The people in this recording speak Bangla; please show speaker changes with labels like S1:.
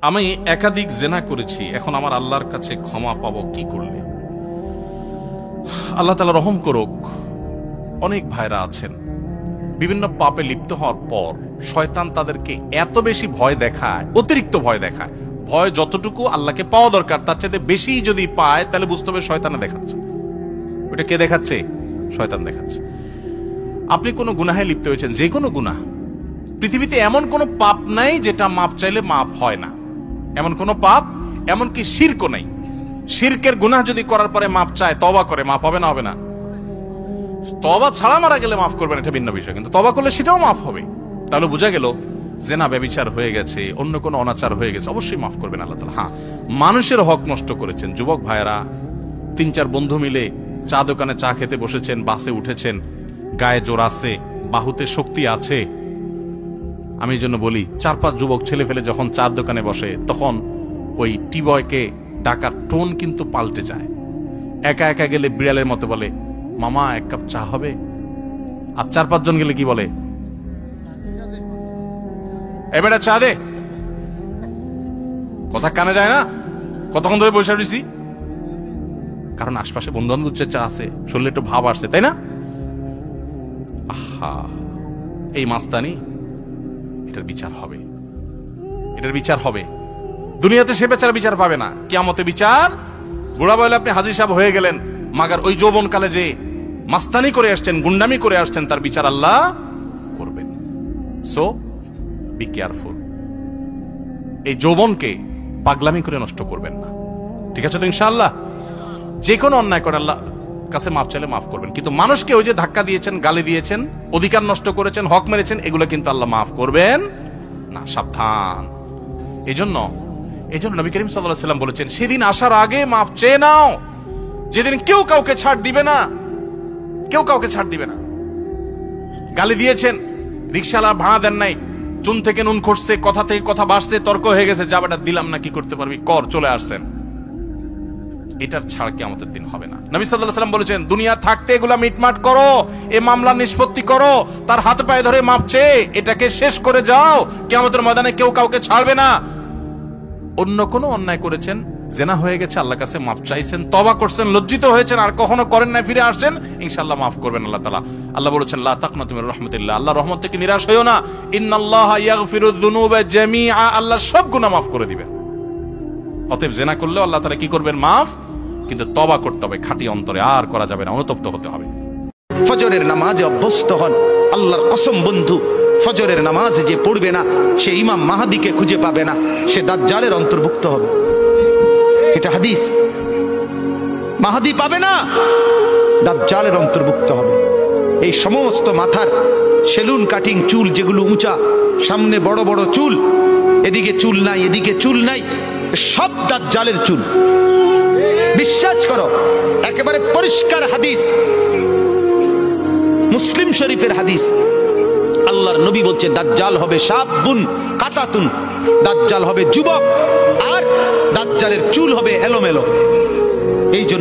S1: আমি একাধিক জেনা করেছি, এখন আমার আল্লাহর কাছে ক্ষমা পাবো কি করলে? আল্লাহ তাআলা রহম করুক। অনেক ভাইরা আছেন বিভিন্ন পাপে লিপ্ত হওয়ার পর শয়তান তাদেরকে এত বেশি ভয় দেখায়, অতিরিক্ত ভয় দেখায়। ভয় যতটুকু আল্লাহকে পাওয়া দরকার তার চাইতে বেশি যদি পায় তাহলে বুঝতে হবে শয়তানে দেখাচ্ছে। ওইটা কে দেখাচ্ছে? শয়তান দেখাচ্ছে। আপনি কোনো গুনাহে লিপ্ত হয়েছেন, যে কোনো গুনাহ, পৃথিবীতে এমন কোনো পাপ নাই যেটা মাপ চাইলে মাপ হয় না। এমন কোনো পাপ, এমনকি শিরকও নাই। শিরকের গুনাহ যদি করার পরে মাপ চায়, তওবা করে, মাপ হবে না? হবে না? তওবা ছাড়া মারা গেলে মাফ করবেন, এটা ভিন্ন বিষয়, কিন্তু তওবা করলে সেটাও মাফ হবে। তাহলে বোঝা গেল জেনা ব্যভিচার হয়ে গেছে, অন্য কোনো অনাচার হয়ে গেছে, অবশ্যই মাফ করবেন আল্লাহ তাআলা। হ্যাঁ, মানুষের হক নষ্ট করেছেন। যুবক ভাইয়েরা 3-4 বন্ধু মিলে চা দোকানে চা খেতে বসেছেন, বাসে উঠেছেন, গায়ে জোর আছে, বাহুতে শক্তি আছে। আমি এই জন্য বলি, 4-5 যুবক ছেলে ফেলে যখন চার দোকানে বসে তখন ওই টিবয়কে ডাকার টোন কিন্তু পাল্টে যায়। একা একা গেলে বিড়ালের মতো বলে, মামা 1 কাপ চা হবে? আর 4-5 জন গেলে কি বলে? এবারে চা দে। কথা কানে যায় না? কতক্ষণ ধরে বসে রয়েছি? কারণ আশপাশে বন্ধু বান্ধব চা আছে, শরীরে একটু ভাব আসছে, তাই না? আহা, এই মাস্তানি, এটার বিচার হবে, এটার বিচার হবে। দুনিয়াতে সে বেচারা বিচার পাবে না, কিয়ামতে বিচার। বুড়া বলে আপনি হাজী সাহেব হয়ে গেলেন, মাগার ওই যৌবনকালে যে মাস্তানি করে আসছেন, গুন্ডামি করে আসছেন, তার বিচার আল্লাহ করবেন। So be careful. এই যৌবনকে পাগলামি করে নষ্ট করবেন না, ঠিক আছে তো? ইনশাআল্লাহ যে কোনো অন্যায় করে আল্লাহ কাছে মাফ চাইলে মাফ করবেন, কিন্তু মানুষকে ওই যে ধাক্কা দিয়েছেন, গালি দিয়েছেন, অধিকার নষ্ট করেছেন, হক মেরেছেন, এগুলো কিন্তু আল্লাহ মাফ করবেন না। সাবধান। এই জন্য নবী করিম সাল্লাল্লাহু আলাইহি ওয়াসাল্লাম বলেছেন, সেদিন আসার আগে মাফ চেয়ে নাও, যেদিন কেউ কাউকে ছাড় দিবে না, কেউ কাউকে ছাড় দিবে না। গালি দিয়েছেন, রিকশাওয়ালা ভাড়া দেন নাই, চুন থেকে নুন খসছে, কথা থেকে কথা বাড়ছে, তর্ক হয়ে গেছে, যা বেটা দিলাম না, কি করতে পারবি কর, চলে আসছেন। এটার ছাড় কিয়ামতের দিন হবে না। নবী সাল্লাল্লাহু আলাইহি ওয়াসাল্লাম বলেছেন, দুনিয়া থাকতে এগুলা মিটমাট করো, এই মামলা নিষ্পত্তি করো, তার হাত পায়ে ধরে মাপ চেয়ে এটাকে শেষ করে যাও। কিয়ামতের ময়দানে কেউ কাউকে ছাড়বে না। অন্য কোনো অন্যায় করেছেন, জেনা হয়ে গেছে, আল্লাহর কাছে মাপ চাইছেন, তওবা করছেন, লজ্জিত হয়েছেন, আর কখনো করেন না, ফিরে আসছেন, ইনশাআল্লাহ মাফ করবেন আল্লাহ তাআলা। আল্লাহ বলেছেন, লা তাকনাতু মির রাহমাতিল্লাহ, আল্লাহর রহমত থেকে নিরাশ হইও না। ইন্নাল্লাহা ইয়াগফিরুয যুনুবা জামিআ, আল্লাহ সব গুনাহ মাফ করে দিবেন। অতএব জেনা করলেও আল্লাহ তাআলা কি করবেন? মাফ। কিন্তু তওবা করতে হবে খাঁটি অন্তরে, আর করা যাবে না, অনুতপ্ত হতে হবে।
S2: ফজরের নামাজে অভ্যস্ত হন। আল্লাহর কসম বন্ধু, ফজরের নামাজ যে পড়বে না, সে ইমাম মাহদিকে খুঁজে পাবে না, সে দাজ্জালের অন্তর্ভুক্ত হবে। এটা হাদিস। মাহদি পাবে না, দাজ্জালের অন্তর্ভুক্ত হবে। এই সমস্ত মাথার সেলুন কাটিং চুল, যেগুলো উঁচা, সামনে বড় বড় চুল, এদিকে চুল নাই, এদিকে চুল নাই, সব দাজ্জালের চুল। বিশ্বাস করো, একেবারে পরিষ্কার হাদিস, মুসলিম শরীফের হাদিস। আল্লাহর নবী বলছে, দাজ্জাল হবে শাবুন কাতাতুন, দাজ্জাল হবে যুবক, আর দাজ্জালের চুল হবে এলোমেলো। এই জন্য